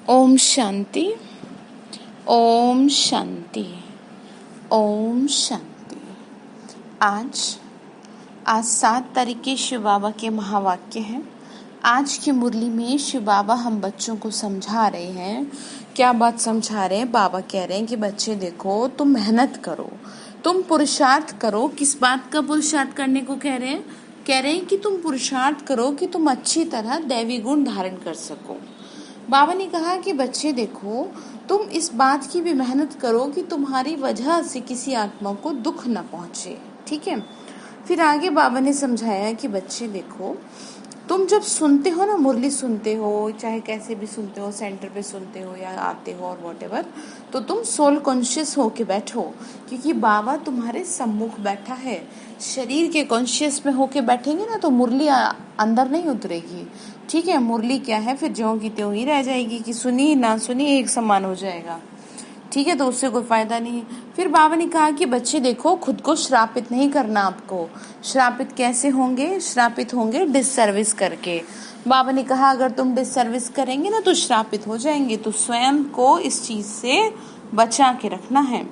ओम शांति। ओम शांति। ओम शांति। आज 7 तारीख के शिव बाबा के महावाक्य हैं। आज की मुरली में शिव बाबा हम बच्चों को समझा रहे हैं। क्या बात समझा रहे हैं? बाबा कह रहे हैं कि बच्चे देखो, तुम मेहनत करो, तुम पुरुषार्थ करो। किस बात का पुरुषार्थ करने को कह रहे हैं? कह रहे हैं कि तुम पुरुषार्थ करो कि तुम अच्छी तरह दैवी गुण धारण कर सको। बाबा ने कहा कि बच्चे देखो, तुम इस बात की भी मेहनत करो कि तुम्हारी वजह से किसी आत्मा को दुख न पहुंचे। ठीक है। फिर आगे बाबा ने समझाया कि बच्चे देखो, तुम जब सुनते हो ना, मुरली सुनते हो, चाहे कैसे भी सुनते हो, सेंटर पे सुनते हो या आते हो और व्हाटएवर, तो तुम सोल कॉन्शियस होके बैठो, क्योंकि बाबा तुम्हारे सम्मुख बैठा है। शरीर के कॉन्शियस में होके बैठेंगे ना तो मुरली अंदर नहीं उतरेगी। ठीक है। मुरली क्या है, फिर ज्यों की त्यों ही रह जाएगी कि सुनी ना सुनी एक समान हो जाएगा। ठीक है, तो उससे कोई फायदा नहीं। फिर बाबा ने कहा कि बच्चे देखो, खुद को श्रापित नहीं करना। आपको श्रापित कैसे होंगे? श्रापित होंगे डिससर्विस करके। बाबा ने कहा अगर तुम डिससर्विस करेंगे ना तो श्रापित हो जाएंगे, तो स्वयं को इस चीज से बचा के रखना है।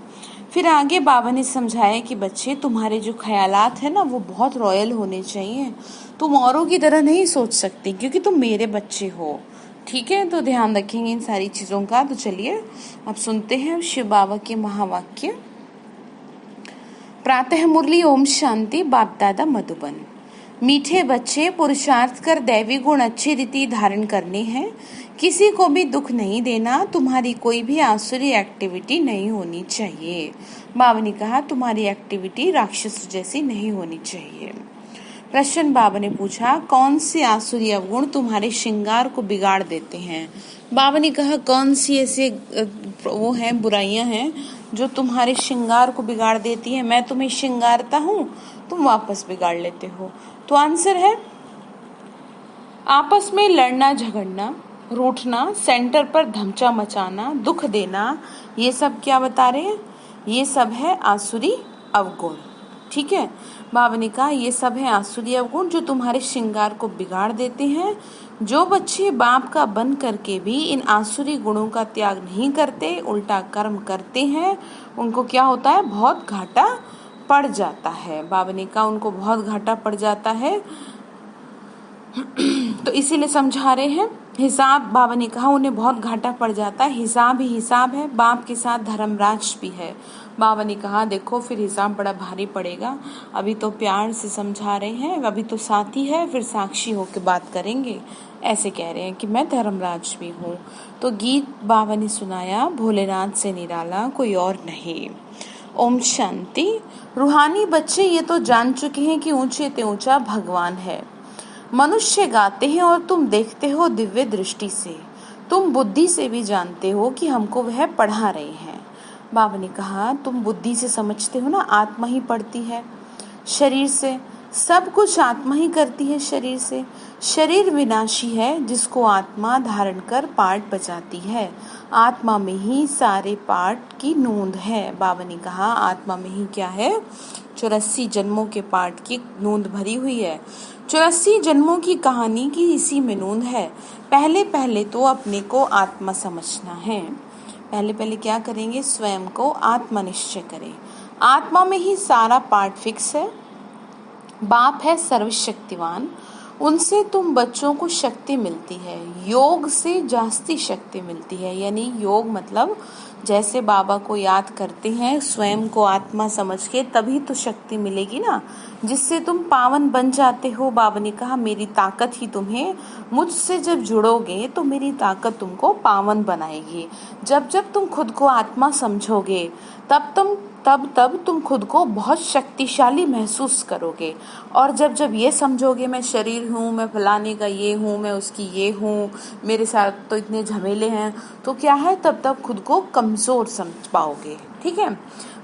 फिर आगे बाबा ने समझाया कि बच्चे, तुम्हारे जो ख्यालात है ना वो बहुत रॉयल होने चाहिए। तुम औरों की तरह नहीं सोच सकती, क्योंकि तुम मेरे बच्चे हो। ठीक है, तो ध्यान रखेंगे इन सारी चीजों का। तो चलिए अब सुनते हैं शिव बाबा के महावाक्य। प्रातः मुरली ओम शांति। बाप दादा मधुबन। मीठे बच्चे, पुरुषार्थ कर दैवी गुण अच्छी रीति धारण करने हैं। किसी को भी दुख नहीं देना। तुम्हारी कोई भी आसुरी एक्टिविटी नहीं होनी चाहिए। बाबा ने कहा तुम्हारी एक्टिविटी राक्षस जैसी नहीं होनी चाहिए। प्रश्न बाबा ने पूछा, कौन से आसुरी अवगुण तुम्हारे श्रृंगार को बिगाड़ देते हैं? बाबा ने कहा कौन सी ऐसे वो हैं, बुराइयां हैं जो तुम्हारे श्रृंगार को बिगाड़ देती है। मैं तुम्हें श्रृंगारता हूँ, तुम वापस बिगाड़ लेते हो। तो आंसर है आपस में लड़ना झगड़ना, रूठना, सेंटर पर धमचा मचाना, दुख देना। ये सब क्या बता रहे हैं? ये सब है आसुरी अवगुण। ठीक है। बाबा ने कहा ये सब है आसुरी अवगुण जो तुम्हारे श्रृंगार को बिगाड़ देते हैं। जो बच्चे बाप का बन करके भी इन आसुरी गुणों का त्याग नहीं करते, उल्टा कर्म करते हैं, उनको क्या होता है? बहुत घाटा पड़ जाता है। बाबा ने कहा उनको बहुत घाटा पड़ जाता है। तो इसीलिए समझा रहे हैं हिसाब। बाबा ने कहा उन्हें बहुत घाटा पड़ जाता है। हिसाब ही हिसाब है। बाप के साथ धर्मराज भी है। बाबा ने कहा देखो, फिर हिसाब बड़ा भारी पड़ेगा। अभी तो प्यार से समझा रहे हैं, अभी तो साथी है, फिर साक्षी होकर बात करेंगे। ऐसे कह रहे हैं कि मैं धर्मराज भी हूँ। तो गीत बाबा ने सुनाया, भोलेनाथ से निराला कोई और नहीं। ओम शांति। रूहानी बच्चे ये तो जान चुके हैं कि ऊंचे ते ऊंचा भगवान है। मनुष्य गाते हैं और तुम देखते हो दिव्य दृष्टि से। तुम बुद्धि से भी जानते हो कि हमको वह पढ़ा रहे हैं। बाबा ने कहा तुम बुद्धि से समझते हो ना, आत्मा ही पढ़ती है शरीर से। सब कुछ आत्मा ही करती है शरीर से। शरीर विनाशी है, जिसको आत्मा धारण कर पाठ बजाती है। आत्मा में ही सारे पाठ की नोंद है। बाबा ने कहा आत्मा में ही क्या है? 84 जन्मों के पाठ की नोंद भरी हुई है। 84 जन्मों की कहानी की इसी में नोंद है। पहले पहले तो अपने को आत्मा समझना है। पहले पहले क्या करेंगे? स्वयं को आत्मा निश्चय करें। आत्मा में ही सारा पार्ट फिक्स है। बाप है सर्वशक्तिवान, उनसे तुम बच्चों को शक्ति मिलती है। योग से जास्ती शक्ति मिलती है। यानी योग मतलब जैसे बाबा को याद करते हैं स्वयं को आत्मा समझ के, तभी तो शक्ति मिलेगी ना, जिससे तुम पावन बन जाते हो। बाबा ने कहा मेरी ताकत ही तुम्हें, मुझसे जब जुड़ोगे तो मेरी ताकत तुमको पावन बनाएगी। जब जब तुम खुद को आत्मा समझोगे तब तुम खुद को बहुत शक्तिशाली महसूस करोगे। और जब जब ये समझोगे मैं शरीर हूँ, मैं फलाने का ये हूँ, मैं उसकी ये हूँ, मेरे साथ तो इतने झमेले हैं, तो क्या है, तब खुद को कमजोर समझ पाओगे। ठीक है।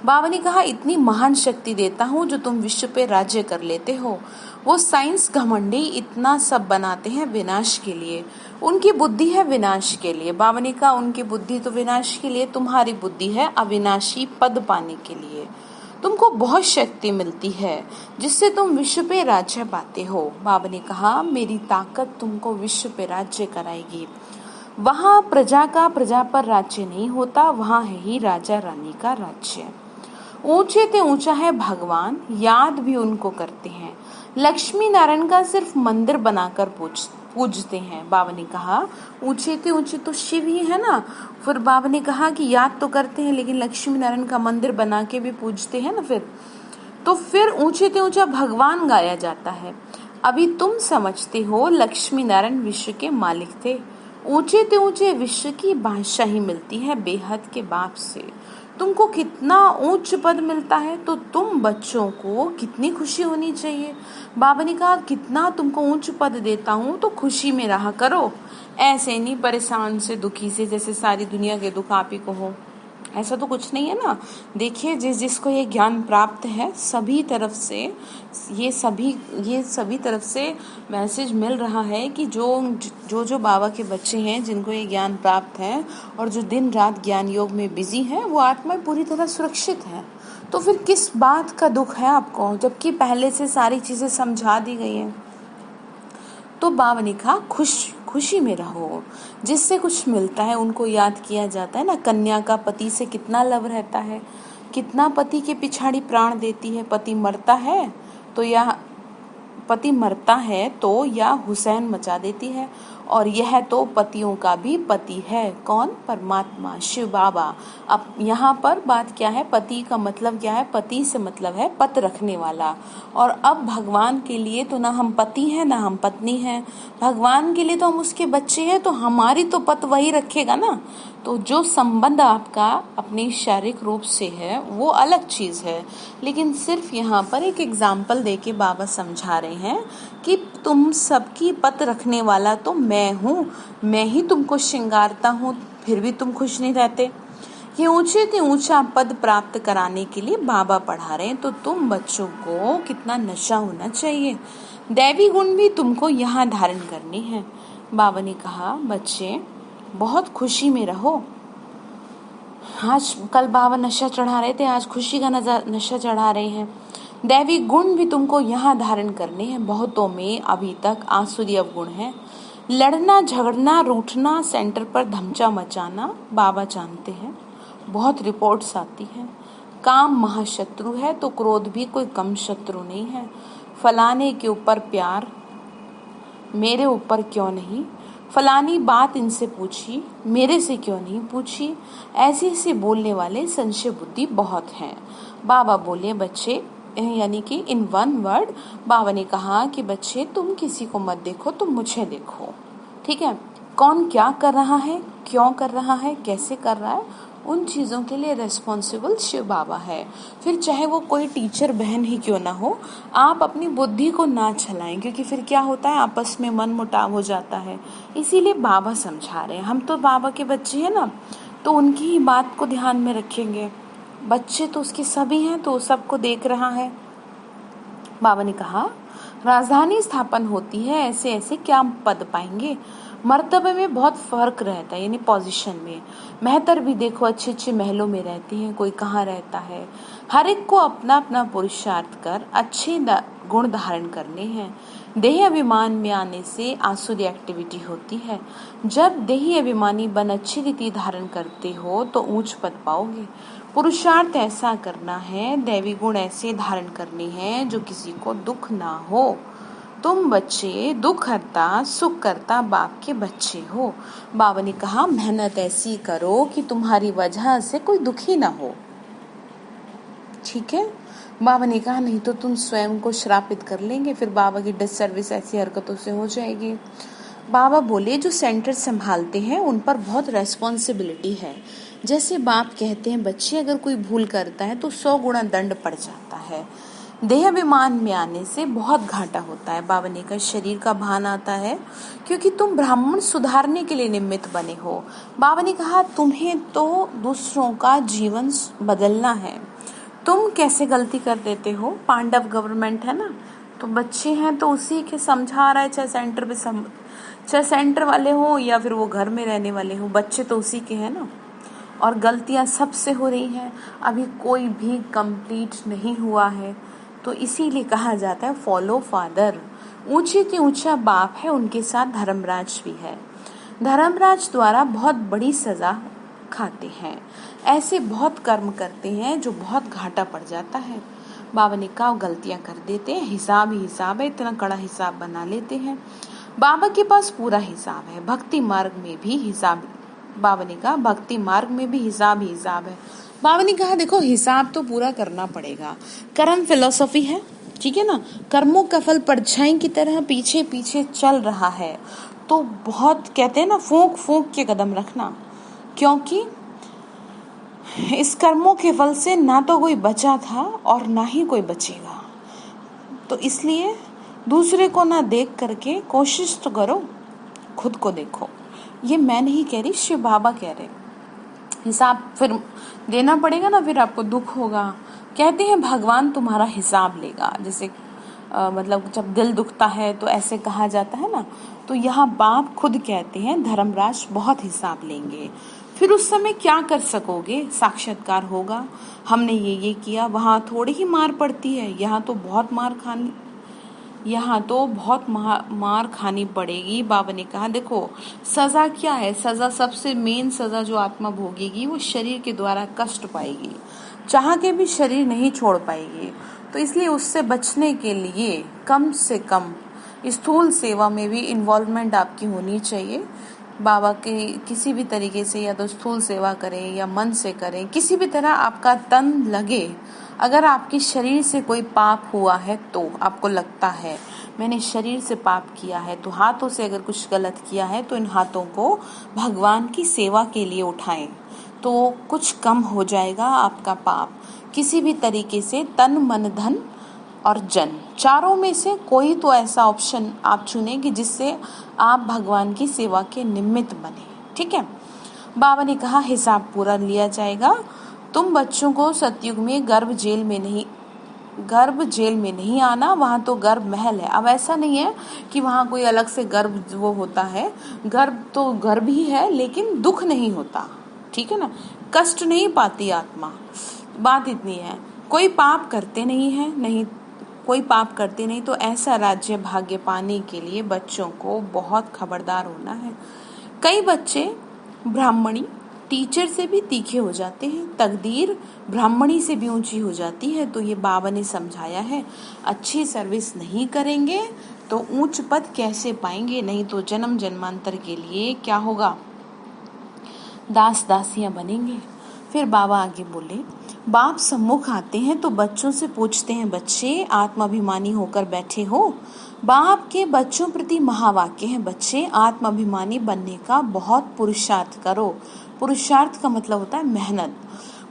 बाबा ने कहा इतनी महान शक्ति देता हूँ जो तुम विश्व पे राज्य कर लेते हो। वो साइंस घमंडी इतना सब बनाते हैं विनाश के लिए। उनकी बुद्धि है विनाश के लिए। बाबा ने कहा उनकी बुद्धि तो विनाश के लिए, तुम्हारी बुद्धि है अविनाशी पद पाने के लिए। तुमको बहुत शक्ति मिलती है जिससे तुम विश्व पे राज्य पाते हो। बाबा ने कहा मेरी ताकत तुमको विश्व पे राज्य कराएगी। वहाँ प्रजा का प्रजा पर राज्य नहीं होता, वहाँ है ही राजा रानी का राज्य। ऊंचे ते ऊंचा है भगवान, याद भी उनको करते हैं। लक्ष्मी नारायण का सिर्फ मंदिर बनाकर पूजते हैं। बाबा ने कहा ऊंचे ते ऊंचे तो शिव ही है ना। फिर बाबा ने कहा कि याद तो करते हैं लेकिन लक्ष्मी नारायण का मंदिर बना के भी पूजते हैं ना। फिर ऊंचे ते ऊंचा भगवान गाया जाता है। अभी तुम समझते हो लक्ष्मी नारायण विश्व के मालिक थे। ऊंचे ते ऊंचे विश्व की बादशाही मिलती है बेहद के बाप से। तुमको कितना ऊंच पद मिलता है तो तुम बच्चों को कितनी खुशी होनी चाहिए। बाबा ने कहा कितना तुमको ऊंच पद देता हूँ तो खुशी में रहा करो, ऐसे नहीं परेशान से दुखी से जैसे सारी दुनिया के दुख आप ही को हो। ऐसा तो कुछ नहीं है ना। देखिए जिसको ये ज्ञान प्राप्त है सभी तरफ से ये सभी तरफ से मैसेज मिल रहा है कि जो बाबा के बच्चे हैं जिनको ये ज्ञान प्राप्त है और जो दिन रात ज्ञान योग में बिजी हैं वो आत्मा पूरी तरह सुरक्षित है। तो फिर किस बात का दुख है आपको, जबकि पहले से सारी चीजें समझा दी गई हैं। तो बाबा ने कहा खुशी में रहो। जिससे कुछ मिलता है उनको याद किया जाता है ना। कन्या का पति से कितना लव रहता है, कितना पति के पिछाड़ी प्राण देती है। पति मरता है तो या हुसैन मचा देती है। और यह तो पतियों का भी पति है। कौन? परमात्मा शिव बाबा। अब यहाँ पर बात क्या है, पति का मतलब क्या है? पति से मतलब है पत रखने वाला। और अब भगवान के लिए तो ना हम पति हैं ना हम पत्नी हैं, भगवान के लिए तो हम उसके बच्चे हैं, तो हमारी तो पत वही रखेगा ना। तो जो संबंध आपका अपने शारीरिक रूप से है वो अलग चीज है। लेकिन सिर्फ यहाँ पर एक एग्जाम्पल देके बाबा समझा रहे हैं कि तुम सबकी पत रखने वाला तो मैं हूँ, मैं ही तुमको श्रृंगारता हूँ, फिर भी तुम खुश नहीं रहते। ये ऊंचे से ऊंचा पद प्राप्त कराने के लिए बाबा पढ़ा रहे हैं। तो तुम बच्चों को कितना नशा होना चाहिए, दैवी गुण भी तुमको यहाँ धारण करने हैं। बाबा ने कहा बच्चे बहुत खुशी में रहो। आज कल बाबा नशा चढ़ा रहे थे, आज खुशी का नशा चढ़ा रहे हैं। दैवी गुण भी तुमको यहाँ धारण करने हैं। बहुतों में अभी तक आसुरी अवगुण है। लड़ना झगड़ना रूठना सेंटर पर धमचा मचाना बाबा जानते हैं। बहुत रिपोर्ट्स आती हैं। काम महाशत्रु है तो क्रोध भी कोई कम शत्रु नहीं है। फलाने के ऊपर प्यार, मेरे ऊपर क्यों नहीं। फलानी बात इनसे पूछी, मेरे से क्यों नहीं पूछी। ऐसे बोलने वाले संशय बुद्धि बहुत हैं। बाबा बोले बच्चे, यानी कि इन वन वर्ड बाबा ने कहा कि बच्चे तुम किसी को मत देखो, तुम मुझे देखो। ठीक है, कौन क्या कर रहा है, क्यों कर रहा है, कैसे कर रहा है, उन चीज़ों के लिए रेस्पॉन्सिबल शिव बाबा है। फिर चाहे वो कोई टीचर बहन ही क्यों ना हो, आप अपनी बुद्धि को ना चलाएं, क्योंकि फिर क्या होता है आपस में मन मुटाव हो जाता है। इसीलिए बाबा समझा रहे हैं। हम तो बाबा के बच्चे हैं ना, तो उनकी ही बात को ध्यान में रखेंगे। बच्चे तो उसके सभी हैं, तो सबको देख रहा है। बाबा ने कहा राजधानी स्थापन होती है, ऐसे ऐसे क्या पद पाएंगे। मर्तबे में बहुत फर्क रहता है, यानी पोजीशन में। मेहतर भी देखो अच्छे अच्छे महलों में रहते हैं, कोई कहाँ रहता है। हर एक को अपना अपना पुरुषार्थ कर अच्छे गुण धारण करने हैं। देह अभिमान में आने से आसुरी एक्टिविटी होती है। जब देही अभिमानी बन अच्छी रीति धारण करते हो तो ऊंच पद पाओगे। पुरुषार्थ ऐसा करना है, दैवी गुण ऐसे धारण करने हैं जो किसी को दुख ना हो। तुम बच्चे दुख हरता सुख करता बाप के बच्चे हो। बाबा ने कहा मेहनत ऐसी करो कि तुम्हारी वजह से कोई दुखी ना हो। ठीक है, बाबा ने कहा नहीं तो तुम स्वयं को श्रापित कर लेंगे, फिर बाबा की डिससर्विस ऐसी हरकतों से हो जाएगी। बाबा बोले जो सेंटर संभालते हैं उन पर बहुत रेस्पॉन्सिबिलिटी है। जैसे बाप कहते हैं बच्चे अगर कोई भूल करता है तो 100 गुना दंड पड़ जाता है। देह अभिमान में आने से बहुत घाटा होता है। बाबा ने कहा शरीर का भान आता है क्योंकि तुम ब्राह्मण सुधारने के लिए निमित्त बने हो। बाबा ने कहा तुम्हें तो दूसरों का जीवन बदलना है। तुम कैसे गलती कर देते हो, पांडव गवर्नमेंट है ना, तो बच्चे हैं तो उसी के समझा रहा है, चाहे सेंटर वाले हो या फिर वो घर में रहने वाले हो, बच्चे तो उसी के हैं ना। और गलतियां सबसे हो रही हैं, अभी कोई भी कंप्लीट नहीं हुआ है। तो इसीलिए कहा जाता है फॉलो फादर। ऊंचे से ऊंचा बाप है, उनके साथ धर्मराज भी है। धर्मराज द्वारा बहुत बड़ी सजा खाते हैं, ऐसे बहुत कर्म करते हैं जो बहुत घाटा पड़ जाता है। बाबा ने कहा गलतियां कर देते हैं, हिसाब ही हिसाब है, इतना कड़ा हिसाब बना लेते हैं। बाबा के पास पूरा हिसाब है, भक्ति मार्ग में भी हिसाब। बाबा ने कहा भक्ति मार्ग में भी हिसाब ही हिसाब है। बाबा ने कहा देखो हिसाब तो पूरा करना पड़ेगा, कर्म फिलोसफी है, ठीक है ना। कर्मों का फल परछाई की तरह पीछे पीछे चल रहा है, तो बहुत कहते हैं ना फूंक फूंक के कदम रखना, क्योंकि इस कर्मों के फल से ना तो कोई बचा था और ना ही कोई बचेगा। तो इसलिए दूसरे को ना देख करके कोशिश तो करो, खुद को देखो। ये मैं नहीं कह रही, शिव बाबा कह रहे। हिसाब फिर देना पड़ेगा ना, फिर आपको दुख होगा। कहते हैं भगवान तुम्हारा हिसाब लेगा, जैसे मतलब जब दिल दुखता है तो ऐसे कहा जाता है ना। तो यहाँ बाप खुद कहते हैं धर्मराज बहुत हिसाब लेंगे। फिर उस समय क्या कर सकोगे, साक्षात्कार होगा, हमने ये किया। वहाँ थोड़ी ही मार पड़ती है, यहाँ तो बहुत मार खानी पड़ेगी। बाबा ने कहा देखो सजा क्या है, सजा सबसे मेन सजा जो आत्मा भोगेगी वो शरीर के द्वारा कष्ट पाएगी, चाह के भी शरीर नहीं छोड़ पाएगी। तो इसलिए उससे बचने के लिए कम से कम स्थूल सेवा में भी इन्वॉल्वमेंट आपकी होनी चाहिए। बाबा के किसी भी तरीके से, या तो स्थूल सेवा करें या मन से करें, किसी भी तरह आपका तन लगे। अगर आपके शरीर से कोई पाप हुआ है तो आपको लगता है मैंने शरीर से पाप किया है, तो हाथों से अगर कुछ गलत किया है तो इन हाथों को भगवान की सेवा के लिए उठाएं, तो कुछ कम हो जाएगा आपका पाप। किसी भी तरीके से तन मन धन और जन, चारों में से कोई तो ऐसा ऑप्शन आप चुनें कि जिससे आप भगवान की सेवा के निमित्त बने, ठीक है। बाबा ने कहा हिसाब पूरा लिया जाएगा। तुम बच्चों को सतयुग में गर्भ जेल में नहीं आना, वहाँ तो गर्भ महल है। अब ऐसा नहीं है कि वहाँ कोई अलग से गर्भ वो होता है, गर्भ तो गर्भ ही है, लेकिन दुख नहीं होता, ठीक है ना, कष्ट नहीं पाती आत्मा। बात इतनी है, कोई पाप करते नहीं, तो ऐसा राज्य भाग्य पाने के लिए बच्चों को बहुत खबरदार होना है। कई बच्चे ब्राह्मणी टीचर से भी तीखे हो जाते हैं, तकदीर ब्राह्मणी से भी ऊंची हो जाती है। तो ये बाबा ने समझाया है, अच्छी सर्विस नहीं करेंगे तो ऊंच पद कैसे पाएंगे, नहीं तो जन्म जन्मांतर के लिए क्या होगा, दास दासियां बनेंगे। फिर बाबा आगे बोले, बाप सम्मुख आते हैं तो बच्चों से पूछते हैं, बच्चे आत्माभिमानी होकर बैठे हो। बाप के बच्चों प्रति महावाक्य है, बच्चे आत्माभिमानी बनने का बहुत पुरुषार्थ करो। पुरुषार्थ का मतलब होता है मेहनत।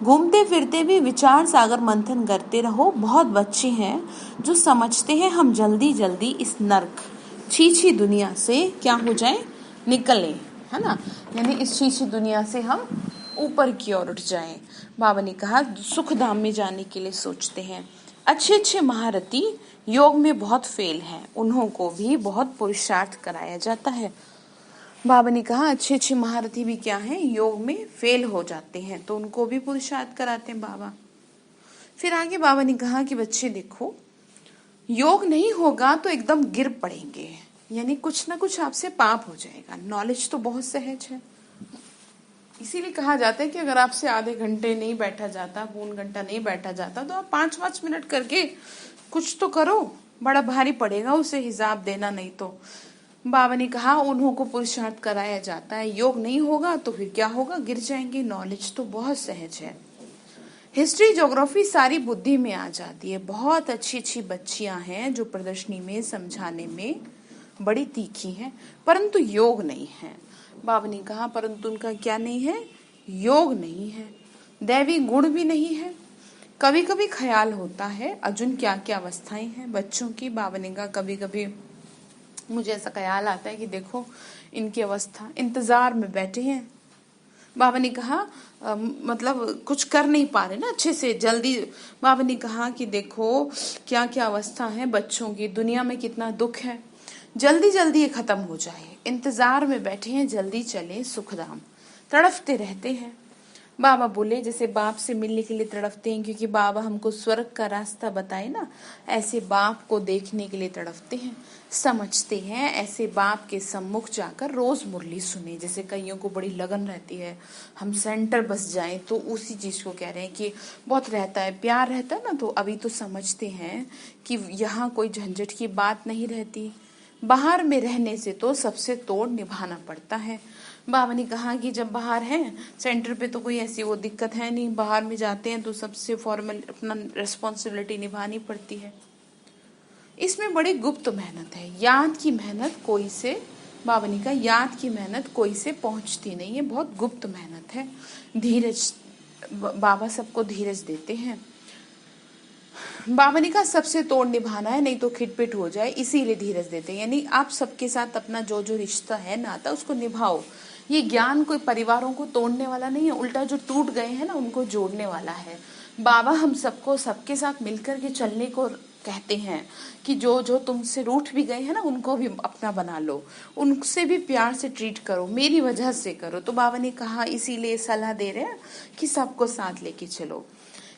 घूमते फिरते भी विचार सागर मंथन करते रहो। बहुत बच्चे हैं जो समझते हैं हम जल्दी जल्दी इस नर्क छीछी दुनिया से क्या हो जाए, निकले, है ना, यानी इस छीछी दुनिया से हम ऊपर की ओर उठ जाएं। बाबा ने कहा सुख धाम में जाने के लिए सोचते हैं। अच्छे महारथी योग में बहुत फेल हैं, उन्हों को भी बहुत पुरुषार्थ कराया जाता है। बाबा ने कहा अच्छे महारथी भी क्या हैं, योग में फेल हो जाते हैं, तो उनको भी पुरुषार्थ कराते हैं बाबा। फिर आगे बाबा ने कहा कि बच्चे देखो, योग नहीं होगा तो एकदम गिर पड़ेंगे, यानी कुछ ना कुछ आपसे पाप हो जाएगा। नॉलेज तो बहुत सहज है, इसीलिए कहा जाता है कि अगर आपसे आधे घंटे नहीं बैठा जाता, पौन घंटा नहीं बैठा जाता, तो आप 5-5 मिनट करके कुछ तो करो, बड़ा भारी पड़ेगा उसे हिसाब देना। नहीं तो बाबा ने कहा उन्हों को पुरुषार्थ कराया जाता है। योग नहीं होगा तो फिर क्या होगा, गिर जाएंगे। नॉलेज तो बहुत सहज है, हिस्ट्री ज्योग्राफी सारी बुद्धि में आ जाती है। बहुत अच्छी बच्चियां हैं जो प्रदर्शनी में समझाने में बड़ी तीखी हैं, परंतु योग नहीं है। बाबा ने कहा परंतु उनका क्या नहीं है, योग नहीं है, दैवी गुण भी नहीं है। कभी कभी ख्याल होता है अर्जुन क्या क्या अवस्थाएं हैं बच्चों की। बाबा ने कहा कभी कभी मुझे ऐसा ख्याल आता है कि देखो इनकी अवस्था, इंतजार में बैठे हैं। बाबा ने कहा मतलब कुछ कर नहीं पा रहे ना अच्छे से, जल्दी। बाबा ने कहा कि देखो क्या क्या अवस्था है बच्चों की, दुनिया में कितना दुख है, जल्दी जल्दी ये खत्म हो जाए, इंतजार में बैठे हैं, जल्दी चले सुखधाम, तड़फते रहते हैं। बाबा बोले जैसे बाप से मिलने के लिए तड़पते हैं क्योंकि बाबा हमको स्वर्ग का रास्ता बताए ना, ऐसे बाप को देखने के लिए तड़पते हैं, समझते हैं, ऐसे बाप के सम्मुख जाकर रोज मुरली सुने। जैसे कईयों को बड़ी लगन रहती है हम सेंटर बस जाएं, तो उसी चीज को कह रहे हैं कि बहुत रहता है, प्यार रहता है ना, तो अभी तो समझते हैं कि यहाँ कोई झंझट की बात नहीं रहती, बाहर में रहने से तो सबसे तोड़ निभाना पड़ता है। बाबा ने कहा कि जब बाहर हैं सेंटर पे तो कोई ऐसी वो दिक्कत है नहीं, बाहर में जाते हैं तो सबसे फॉर्मल अपना रिस्पॉन्सिबिलिटी निभानी पड़ती है। इसमें बड़ी गुप्त मेहनत है, याद की मेहनत कोई से, बाबा ने कहा याद की मेहनत कोई से पहुंचती नहीं है, बहुत गुप्त मेहनत है। धीरज, बाबा सबको धीरज देते हैं। बाबा ने कहा सबसे तोड़ निभाना है नहीं तो खिटपिट हो जाए, इसीलिए धीरज देते हैं। यानी आप सबके साथ अपना जो जो रिश्ता है नाता उसको निभाओ। ये ज्ञान कोई परिवारों को तोड़ने वाला नहीं है, उल्टा जो टूट गए हैं ना उनको जोड़ने वाला है। बाबा हम सबको सबके साथ मिलकर के चलने को कहते हैं कि जो जो तुमसे रूठ भी गए हैं ना उनको भी अपना बना लो, उनसे भी प्यार से ट्रीट करो, मेरी वजह से करो। तो बाबा ने कहा इसीलिए सलाह दे रहे हैं कि सबको साथ लेके चलो।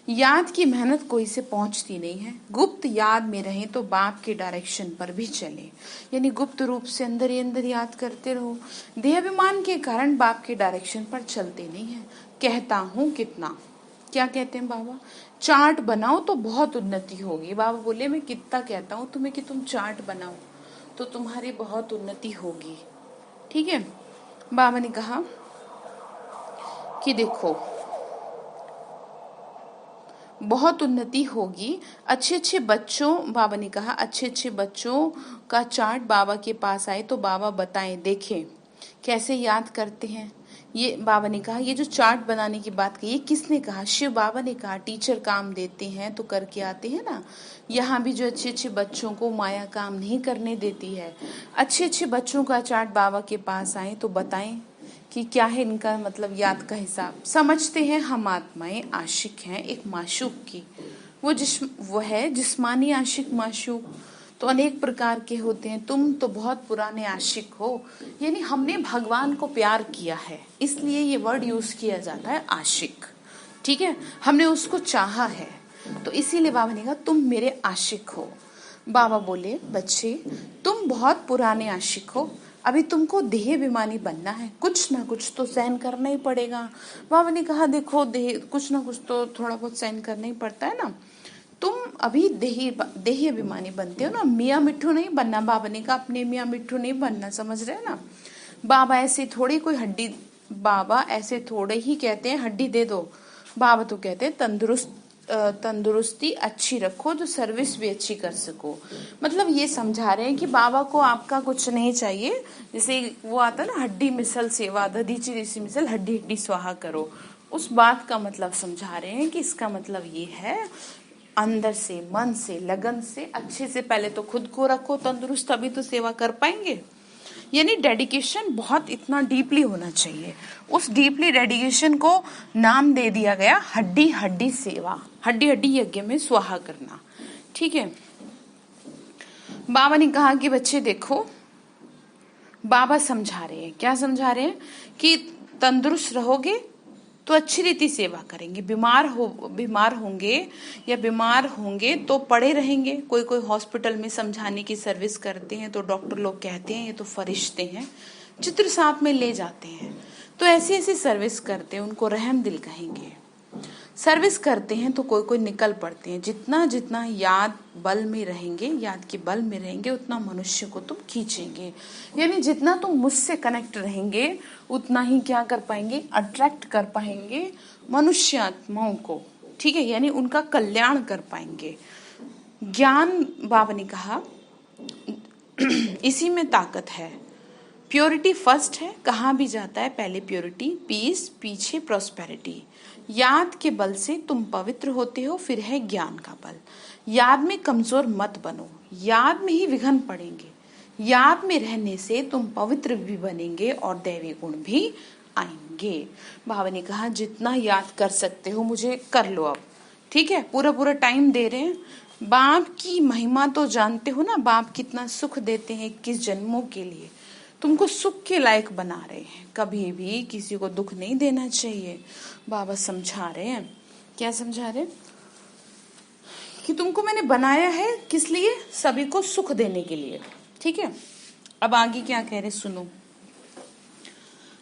याद की मेहनत कोई से पहुंचती नहीं है, गुप्त याद में रहें तो बाप के डायरेक्शन पर भी चले, यानी गुप्त रूप से अंदर ही अंदर याद करते रहो। देहाभिमान के कारण बाप के डायरेक्शन पर चलते नहीं है। कहता हूँ कितना, क्या कहते हैं बाबा, चार्ट बनाओ तो बहुत उन्नति होगी। बाबा बोले मैं कितना कहता हूँ तुम्हें कि तुम चार्ट बनाओ तो तुम्हारी बहुत उन्नति होगी। ठीक है, बाबा ने कहा कि देखो बहुत उन्नति होगी। अच्छे अच्छे बच्चों, बाबा ने कहा अच्छे अच्छे बच्चों का चार्ट बाबा के पास आए तो बाबा बताएं, देखें कैसे याद करते हैं। ये बाबा ने कहा ये जो चार्ट बनाने की बात कही किसने कहा, शिव बाबा ने कहा। टीचर काम देते हैं तो करके आते हैं ना, यहाँ भी जो अच्छे अच्छे बच्चों को माया काम नहीं करने देती है। अच्छे अच्छे बच्चों का चार्ट बाबा के पास आए तो बताएं कि क्या है इनका मतलब याद का हिसाब। समझते हैं हम आत्माएं आशिक हैं एक माशूक की, वो है जिस्मानी आशिक माशूक तो अनेक प्रकार के होते हैं। तुम तो बहुत पुराने आशिक हो, यानी हमने भगवान को प्यार किया है इसलिए ये वर्ड यूज किया जाता है आशिक। ठीक है, हमने उसको चाहा है तो इसीलिए बाबा ने कहा तुम मेरे आशिक हो। बाबा बोले बच्चे तुम बहुत पुराने आशिक हो, अभी तुमको देह अभिमानी बनना है, कुछ ना कुछ तो सहन करना ही पड़ेगा। बाबा ने कहा देखो देह कुछ ना कुछ तो थोड़ा बहुत सहन करना ही पड़ता है ना, तुम अभी देही अभिमानी बनते हो ना, मियाँ मिट्ठू नहीं बनना। बाबा ने कहा अपने मियाँ मिट्ठू नहीं बनना, समझ रहे ना। बाबा ऐसे थोड़ी कोई हड्डी, बाबा ऐसे थोड़े ही कहते हैं हड्डी दे दो, बाबा तो कहते हैं तंदुरुस्ती अच्छी रखो जो सर्विस भी अच्छी कर सको। मतलब ये समझा रहे हैं कि बाबा को आपका कुछ नहीं चाहिए, जैसे वो आता है ना हड्डी मिसल सेवा दधीची ऋषि मिसल हड्डी हड्डी स्वाहा करो, उस बात का मतलब समझा रहे हैं कि इसका मतलब ये है अंदर से मन से लगन से अच्छे से पहले तो खुद को रखो तंदुरुस्त, तभी तो सेवा कर पाएंगे। यानी डेडिकेशन बहुत इतना डीपली होना चाहिए। उस डीपली डेडिकेशन को नाम दे दिया गया हड्डी हड्डी सेवा, हड्डी हड्डी यज्ञ में स्वाहा करना। ठीक है, बाबा ने कहा कि बच्चे देखो, बाबा समझा रहे हैं, क्या समझा रहे हैं कि तंदुरुस्त रहोगे तो अच्छी रीति सेवा करेंगे, बीमार होंगे तो पड़े रहेंगे। कोई कोई हॉस्पिटल में समझाने की सर्विस करते हैं तो डॉक्टर लोग कहते हैं ये तो फरिश्ते हैं, चित्र साथ में ले जाते हैं, तो ऐसी ऐसी सर्विस करते हैं उनको रहम दिल कहेंगे। सर्विस करते हैं तो कोई कोई निकल पड़ते हैं। जितना जितना याद बल में रहेंगे, याद के बल में रहेंगे उतना मनुष्य को तुम खींचेंगे, यानी जितना तुम मुझसे कनेक्ट रहेंगे उतना ही क्या कर पाएंगे, अट्रैक्ट कर पाएंगे मनुष्य आत्माओं को। ठीक है, यानी उनका कल्याण कर पाएंगे। ज्ञान, बाबा ने कहा इसी में ताकत है। प्योरिटी फर्स्ट है, कहाँ भी जाता है पहले प्योरिटी, पीस पीछे प्रॉस्पेरिटी। याद के बल से तुम पवित्र होते हो, फिर है ज्ञान का बल। याद में कमजोर मत बनो, याद में ही विघ्न पड़ेंगे। याद में रहने से तुम पवित्र भी बनेंगे और दैवी गुण भी आएंगे। बाबा ने कहा जितना याद कर सकते हो मुझे कर लो अब। ठीक है, पूरा पूरा टाइम दे रहे हैं। बाप की महिमा तो जानते हो ना, बाप कितना सुख देते हैं 21 जन्मों के लिए, तुमको सुख के लायक बना रहे हैं, कभी भी किसी को दुख नहीं देना चाहिए। बाबा समझा रहे हैं, क्या समझा रहे हैं कि तुमको मैंने बनाया है किस लिए, सभी को सुख देने के लिए। ठीक है, अब आगे क्या कह रहे सुनो।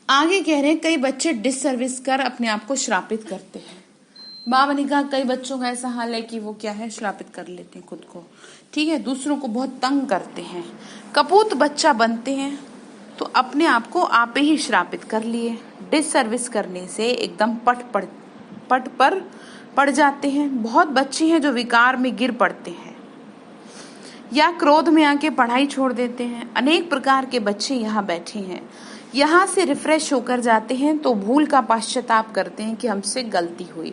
आगे कह रहे हैं कई बच्चे डिससर्विस कर अपने आप को श्रापित करते हैं। बाबा ने कहा कई बच्चों का ऐसा हाल है कि वो क्या है, श्रापित कर लेते हैं खुद को। ठीक है, दूसरों को बहुत तंग करते हैं, कपूत बच्चा बनते हैं तो अपने आप को आप ही श्रापित कर लिए। डिससर्विस करने से एकदम पट पर पड़ जाते हैं। बहुत बच्चे हैं जो विकार में गिर पड़ते हैं या क्रोध में आके पढ़ाई छोड़ देते हैं। अनेक प्रकार के बच्चे यहाँ बैठे हैं, यहाँ से रिफ्रेश होकर जाते हैं तो भूल का पश्चाताप करते हैं कि हमसे गलती हुई,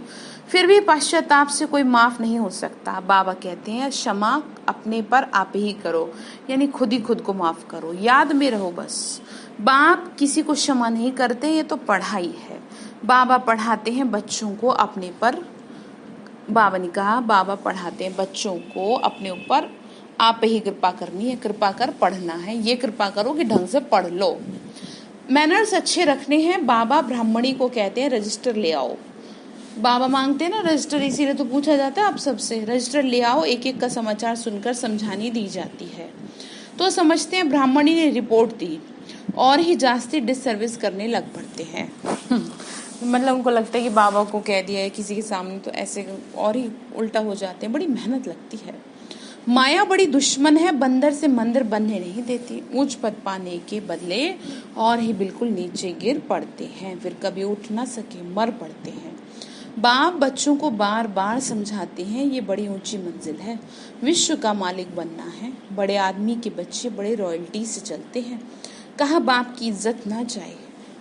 फिर भी पश्चाताप से कोई माफ नहीं हो सकता। बाबा कहते हैं क्षमा अपने पर आप ही करो, यानी खुद ही खुद को माफ करो। याद में रहो बस, बाप किसी को क्षमा नहीं करते, ये तो पढ़ाई है। बाबा पढ़ाते हैं बच्चों को अपने पर। बाबा ने कहा बाबा पढ़ाते हैं बच्चों को अपने ऊपर आप ही कृपा करनी है, कृपा कर पढ़ना है, ये कृपा करो कि ढंग से पढ़ लो। मैनर्स अच्छे रखने हैं। बाबा ब्राह्मणी को कहते हैं रजिस्टर ले आओ। बाबा मांगते हैं ना रजिस्टर, इसीलिए तो पूछा जाता है आप सबसे, रजिस्टर ले आओ। एक एक का समाचार सुनकर समझानी दी जाती है। तो समझते हैं ब्राह्मणी ने रिपोर्ट दी और ही जास्ती डिससर्विस करने लग पड़ते हैं। मतलब उनको लगता है कि बाबा को कह दिया है किसी के सामने तो ऐसे और ही उल्टा हो जाते हैं। बड़ी मेहनत लगती है। माया बड़ी दुश्मन है, बंदर से मंदिर बनने नहीं देती। ऊंच पद पाने के बदले और ही बिल्कुल नीचे गिर पड़ते हैं, फिर कभी उठ ना सके मर पड़ते हैं। बाप बच्चों को बार बार समझाते हैं ये बड़ी ऊंची मंजिल है, विश्व का मालिक बनना है। बड़े आदमी के बच्चे बड़े रॉयल्टी से चलते हैं। कहा बाप की इज्जत ना जाए,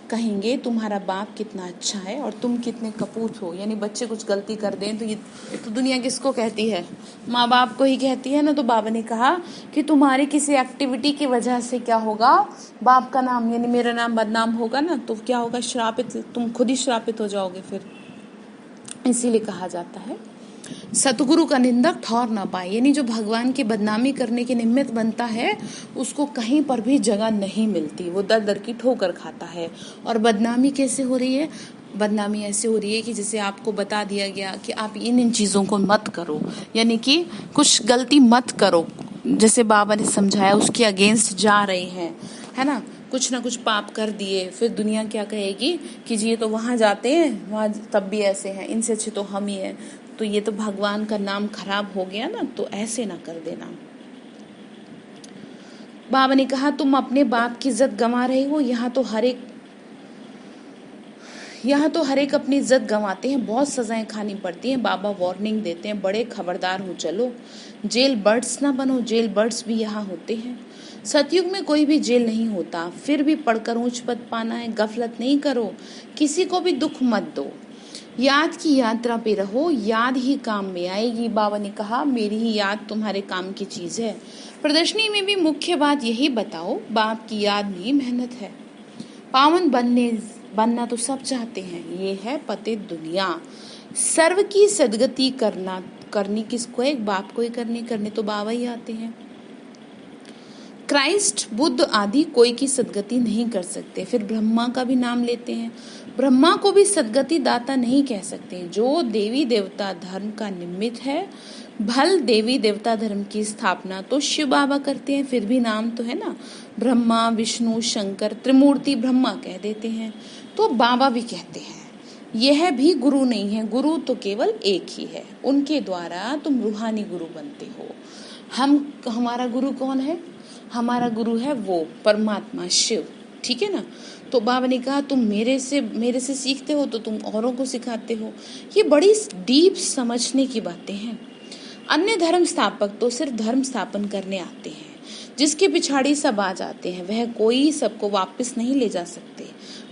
कहेंगे तुम्हारा बाप कितना अच्छा है और तुम कितने कपूत हो। यानी बच्चे कुछ गलती कर दें तो ये तो दुनिया किसको कहती है, माँ बाप को ही कहती है ना। तो बाबा ने कहा कि तुम्हारी किसी एक्टिविटी की वजह से क्या होगा, बाप का नाम यानी मेरा नाम बदनाम होगा ना, तो क्या होगा, श्रापित, तुम खुद ही श्रापित हो जाओगे फिर। इसीलिए कहा जाता है सतगुरु का निंदक ठौर ना पाए, यानी जो भगवान की बदनामी करने के निमित्त बनता है उसको कहीं पर भी जगह नहीं मिलती, वो दर दर की ठोकर खाता है। और बदनामी कैसे हो रही है, बदनामी ऐसे हो रही है कि जैसे आपको बता दिया गया कि आप इन चीजों को मत करो, यानी कि कुछ गलती मत करो, जैसे बाबा ने समझाया उसके अगेंस्ट जा रहे हैं, है ना, कुछ ना कुछ पाप कर दिए, फिर दुनिया क्या कहेगी कि जी ये तो वहां जाते हैं, वहां तब भी ऐसे हैं, इनसे अच्छे तो हम ही हैं, तो ये तो भगवान का नाम खराब हो गया ना, तो ऐसे ना कर देना। बाबा ने कहा तुम अपने बाप की इज्जत गंवा रहे हो। यहाँ तो हर एक अपनी इज्जत गंवाते हैं, बहुत सजाएं खानी पड़ती हैं। बाबा वार्निंग देते हैं बड़े खबरदार हो चलो, जेल बर्ड्स ना बनो, जेल बर्ड्स भी यहाँ होते हैं। सतयुग में कोई भी जेल नहीं होता, फिर भी पढ़कर ऊंच पद पाना है, गफलत नहीं करो, किसी को भी दुख मत दो, याद की यात्रा पे रहो, याद ही काम में आएगी। बाबा ने कहा मेरी ही याद तुम्हारे काम की चीज है। प्रदर्शनी में भी मुख्य बात यही बताओ, बाप की याद में ही मेहनत है। पावन बनना तो सब चाहते हैं, ये है पतित दुनिया। सर्व की सदगति करनी किसको है, एक बाप को ही करने तो बाबा ही आते हैं। क्राइस्ट, बुद्ध आदि कोई की सदगति नहीं कर सकते। फिर ब्रह्मा का भी नाम लेते हैं, ब्रह्मा को भी सदगति दाता नहीं कह सकते। जो देवी देवता धर्म का निमित्त है, भल देवी देवता धर्म की स्थापना तो शिव बाबा करते हैं, फिर भी नाम तो है ना, ब्रह्मा विष्णु शंकर त्रिमूर्ति ब्रह्मा कह देते हैं, तो बाबा भी कहते हैं। यह भी गुरु नहीं है, गुरु तो केवल एक ही है, उनके द्वारा तुम रूहानी गुरु बनते हो। हमारा गुरु कौन है, हमारा गुरु है वो परमात्मा शिव, ठीक है ना। तो बाबा ने कहा तुम मेरे से सीखते हो तो तुम औरों को सिखाते हो। ये बड़ी डीप समझने की बातें हैं। अन्य धर्म स्थापक तो सिर्फ धर्म स्थापन करने आते हैं, जिसके पिछाड़ी सब आ जाते हैं, वह कोई सबको वापस नहीं ले जा सकते।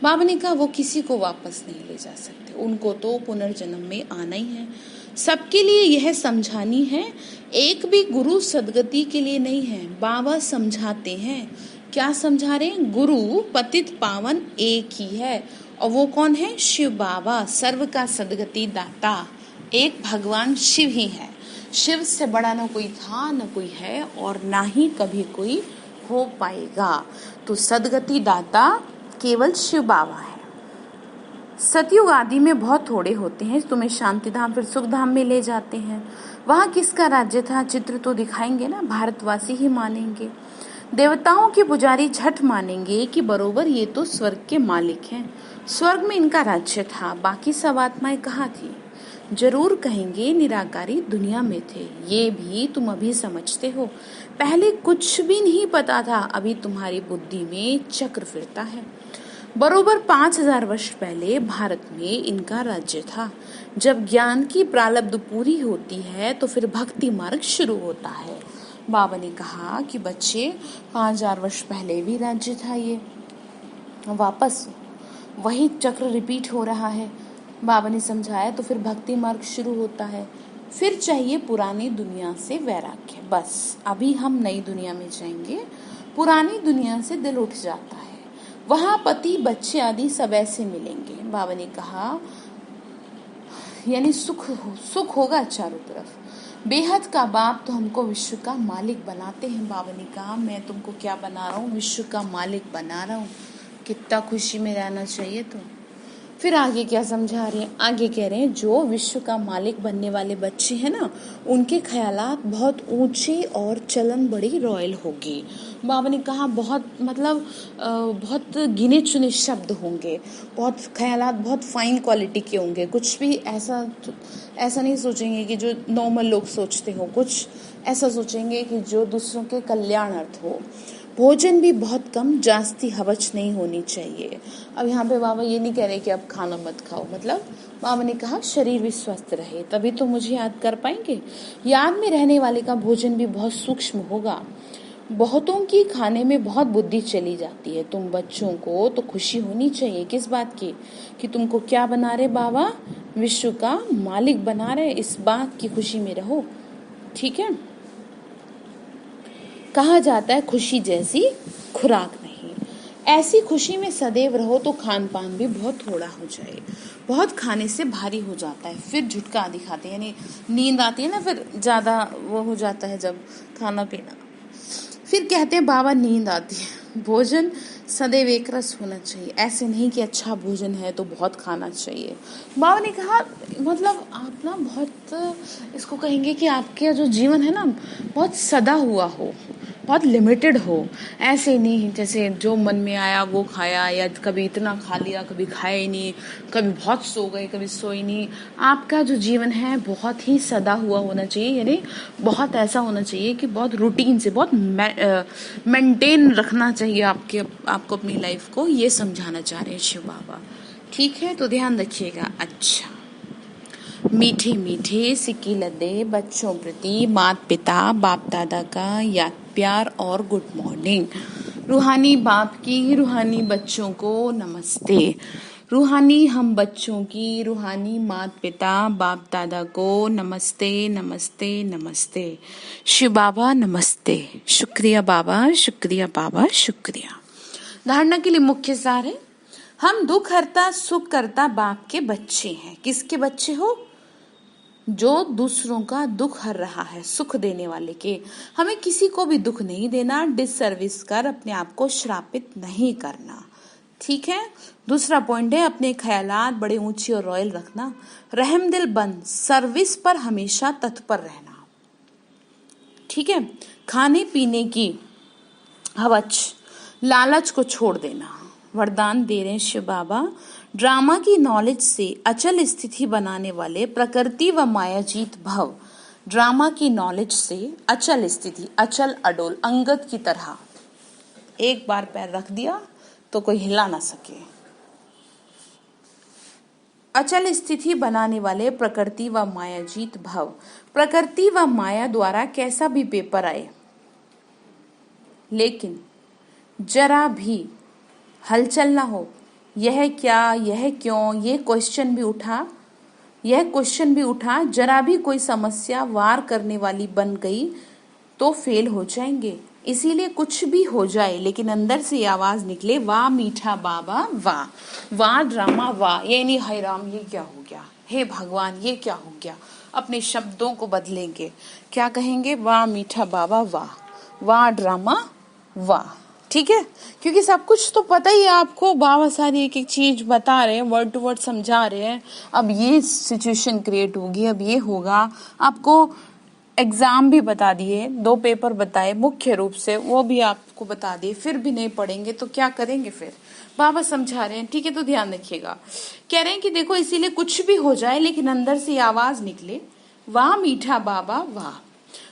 बाबा ने कहा वो किसी को वापस नहीं ले जा सकते, उनको तो पुनर्जन्म में आना ही है। सबके लिए यह समझानी है, एक भी गुरु सदगति के लिए नहीं है। बाबा समझाते हैं, क्या समझा रहे हैं, गुरु पतित पावन एक ही है, और वो कौन है, शिव बाबा, सर्व का सदगति दाता, एक भगवान शिव ही है। शिव से बड़ा ना कोई था, ना कोई है, और ना ही कभी कोई हो पाएगा। तो सदगति दाता केवल शिव बाबा है। सतयुग आदि में बहुत थोड़े होते हैं, तुम्हें शांति धाम फिर सुख धाम में ले जाते हैं। वहां किसका राज्य था, चित्र तो दिखाएंगे ना, भारतवासी ही मानेंगे। देवताओं के पुजारी झट मानेंगे कि बरोबर ये तो स्वर्ग के मालिक हैं, स्वर्ग में इनका राज्य था, बाकी सब आत्माएं कहाँ थी। जरूर कहेंगे निराकारी दुनिया में थे, ये भी तुम अभी समझते हो, पहले कुछ भी नहीं पता था, अभी तुम्हारी बुद्धि में चक्र फिरता है। बरोबर 5000 वर्ष पहले भारत में इनका राज्य था। जब ज्ञान की प्रारब्ध पूरी होती है तो फिर भक्ति मार्ग शुरू होता है। बाबा ने कहा कि बच्चे 5000 वर्ष पहले भी राज्य था, ये वापस वही चक्र रिपीट हो रहा है। बाबा ने समझाया तो फिर भक्ति मार्ग शुरू होता है, फिर चाहिए पुरानी दुनिया से वैराग्य। बस अभी हम नई दुनिया में जाएंगे, पुरानी दुनिया से दिल उठ जाता है, वहां पति बच्चे आदि सब ऐसे मिलेंगे। बाबा ने कहा यानी सुख होगा चारों तरफ। बेहद का बाप तो हमको विश्व का मालिक बनाते हैं। बाबा ने कहा मैं तुमको क्या बना रहा हूँ, विश्व का मालिक बना रहा हूँ। कितना खुशी में रहना चाहिए। तो फिर आगे क्या समझा रहे हैं, आगे कह रहे हैं जो विश्व का मालिक बनने वाले बच्चे हैं ना, उनके ख्यालात बहुत ऊंचे और चलन बड़ी रॉयल होगी। बाबा ने कहा बहुत बहुत गिने चुने शब्द होंगे, बहुत ख्यालात बहुत फाइन क्वालिटी के होंगे, कुछ भी ऐसा नहीं सोचेंगे कि जो नॉर्मल लोग सोचते हो, कुछ ऐसा सोचेंगे कि जो दूसरों के कल्याणार्थ हो। भोजन भी बहुत कम, जास्ती हवच नहीं होनी चाहिए। अब यहाँ पे बाबा ये नहीं कह रहे कि अब खाना मत खाओ, मतलब बाबा ने कहा शरीर भी स्वस्थ रहे तभी तो मुझे याद कर पाएंगे। याद में रहने वाले का भोजन भी बहुत सूक्ष्म होगा। बहुतों की खाने में बहुत बुद्धि चली जाती है। तुम बच्चों को तो खुशी होनी चाहिए, किस बात की, कि तुमको क्या बना रहे बाबा, विश्व का मालिक बना रहे, इस बात की खुशी में रहो। ठीक है। कहा जाता है खुशी जैसी खुराक नहीं, ऐसी खुशी में सदैव रहो तो खान पान भी बहुत थोड़ा हो जाए। बहुत खाने से भारी हो जाता है, फिर झुटका दिखाते हैं, यानी नींद आती है ना, फिर ज्यादा वो हो जाता है जब खाना पीना, फिर कहते हैं बाबा नींद आती है। भोजन सदैव एक रस होना चाहिए, ऐसे नहीं कि अच्छा भोजन है तो बहुत खाना चाहिए। बाबा ने कहा मतलब आप ना बहुत इसको कहेंगे कि आपके जो जीवन है ना बहुत सदा हुआ हो, बहुत लिमिटेड हो। ऐसे नहीं जैसे जो मन में आया वो खाया, या कभी इतना खा लिया कभी खाया ही नहीं, कभी बहुत सो गए कभी सोए नहीं। आपका जो जीवन है बहुत ही सदा हुआ होना चाहिए, यानी बहुत ऐसा होना चाहिए कि बहुत रूटीन से बहुत मेंटेन रखना चाहिए आपको अपनी लाइफ को। ये समझाना चाह रहे हैं शिव बाबा। ठीक है, तो ध्यान रखिएगा। अच्छा, मीठे मीठे सिक्की लदे बच्चों प्रति माता पिता बाप दादा का याद प्यार और गुड मॉर्निंग। रूहानी बाप की रूहानी बच्चों को नमस्ते। रूहानी हम बच्चों की रूहानी माता पिता बाप दादा को नमस्ते नमस्ते नमस्ते। शिव बाबा नमस्ते। शुक्रिया बाबा, शुक्रिया बाबा, शुक्रिया। धारणा के लिए मुख्य सार है, हम दुख हरता सुख करता बाप के बच्चे हैं। किसके बच्चे हो? जो दूसरों का दुख हर रहा है, सुख देने वाले के। हमें किसी को भी दुख नहीं देना, डिससर्विस कर अपने आप को श्रापित नहीं करना। ठीक है। दूसरा पॉइंट है अपने ख्यालात बड़े ऊंची और रॉयल रखना, रहमदिल बन, सर्विस पर हमेशा तत्पर रहना। ठीक है। खाने पीने की हवच लालच को छोड़ देना, वरदान दे रहे हैं शिव बाबा। ड्रामा की नॉलेज से अचल स्थिति बनाने वाले प्रकृति व मायाजीत भव। ड्रामा की नॉलेज से अचल स्थिति, अचल अडोल, अंगद की तरह एक बार पैर रख दिया तो कोई हिला ना सके। अचल स्थिति बनाने वाले प्रकृति व मायाजीत भव। प्रकृति व माया द्वारा कैसा भी पेपर आए, लेकिन जरा भी हलचल ना हो, यह क्या, यह क्यों, ये क्वेश्चन भी उठा, जरा भी कोई समस्या वार करने वाली बन गई तो फेल हो जाएंगे। इसीलिए कुछ भी हो जाए लेकिन अंदर से आवाज निकले, वाह मीठा बाबा वाह, वाह ड्रामा वाह। ये नहीं हाय राम ये क्या हो गया, हे भगवान ये क्या हो गया। अपने शब्दों को बदलेंगे, क्या कहेंगे, वाह मीठा बाबा वाह, वाह ड्रामा वाह। ठीक है, क्योंकि सब कुछ तो पता ही है आपको, बाबा सारी एक एक चीज बता रहे हैं, वर्ड टू वर्ड समझा रहे हैं। अब ये सिचुएशन क्रिएट होगी, अब ये होगा, आपको एग्जाम भी बता दिए, 2 पेपर बताए मुख्य रूप से, वो भी आपको बता दिए, फिर भी नहीं पढ़ेंगे तो क्या करेंगे फिर? बाबा समझा रहे हैं, ठीक है, तो ध्यान रखिएगा। कह रहे हैं कि देखो, इसीलिए कुछ भी हो जाए लेकिन अंदर से आवाज निकले, वाह मीठा बाबा वाह,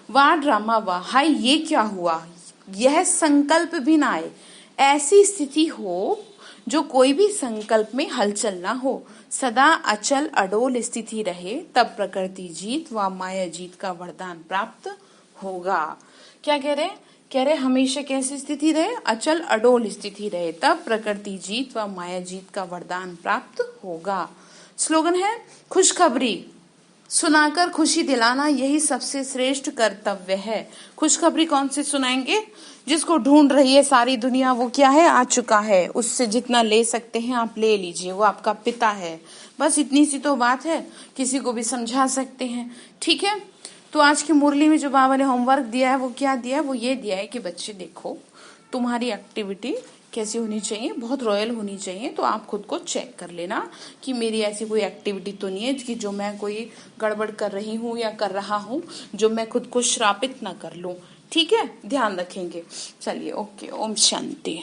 वाह ड्रामा वाह, हाय ये क्या हुआ, यह संकल्प भी ना आए, ऐसी स्थिति हो जो कोई भी संकल्प में हलचल ना हो, सदा अचल अडोल स्थिति रहे, तब प्रकृति जीत व माया जीत का वरदान प्राप्त होगा। क्या कह रहे हैं? कह रहे हमेशा कैसी स्थिति रहे? अचल अडोल स्थिति रहे, तब प्रकृति जीत व माया जीत का वरदान प्राप्त होगा। स्लोगन है, खुशखबरी सुनाकर खुशी दिलाना यही सबसे श्रेष्ठ कर्तव्य है। खुशखबरी कौन से सुनाएंगे? जिसको ढूंढ रही है सारी दुनिया, वो क्या है? आ चुका है, उससे जितना ले सकते हैं आप ले लीजिए, वो आपका पिता है। बस इतनी सी तो बात है, किसी को भी समझा सकते हैं। ठीक है, तो आज की मुरली में जो बाबा ने होमवर्क दिया है वो क्या दिया है? वो ये दिया है कि बच्चे देखो, तुम्हारी एक्टिविटी कैसी होनी चाहिए, बहुत रॉयल होनी चाहिए। तो आप खुद को चेक कर लेना कि मेरी ऐसी कोई एक्टिविटी तो नहीं है कि जो मैं कोई गड़बड़ कर रही हूँ या कर रहा हूँ, जो मैं खुद को श्रापित ना कर लूँ। ठीक है, ध्यान रखेंगे। चलिए, ओके, ओम शांति।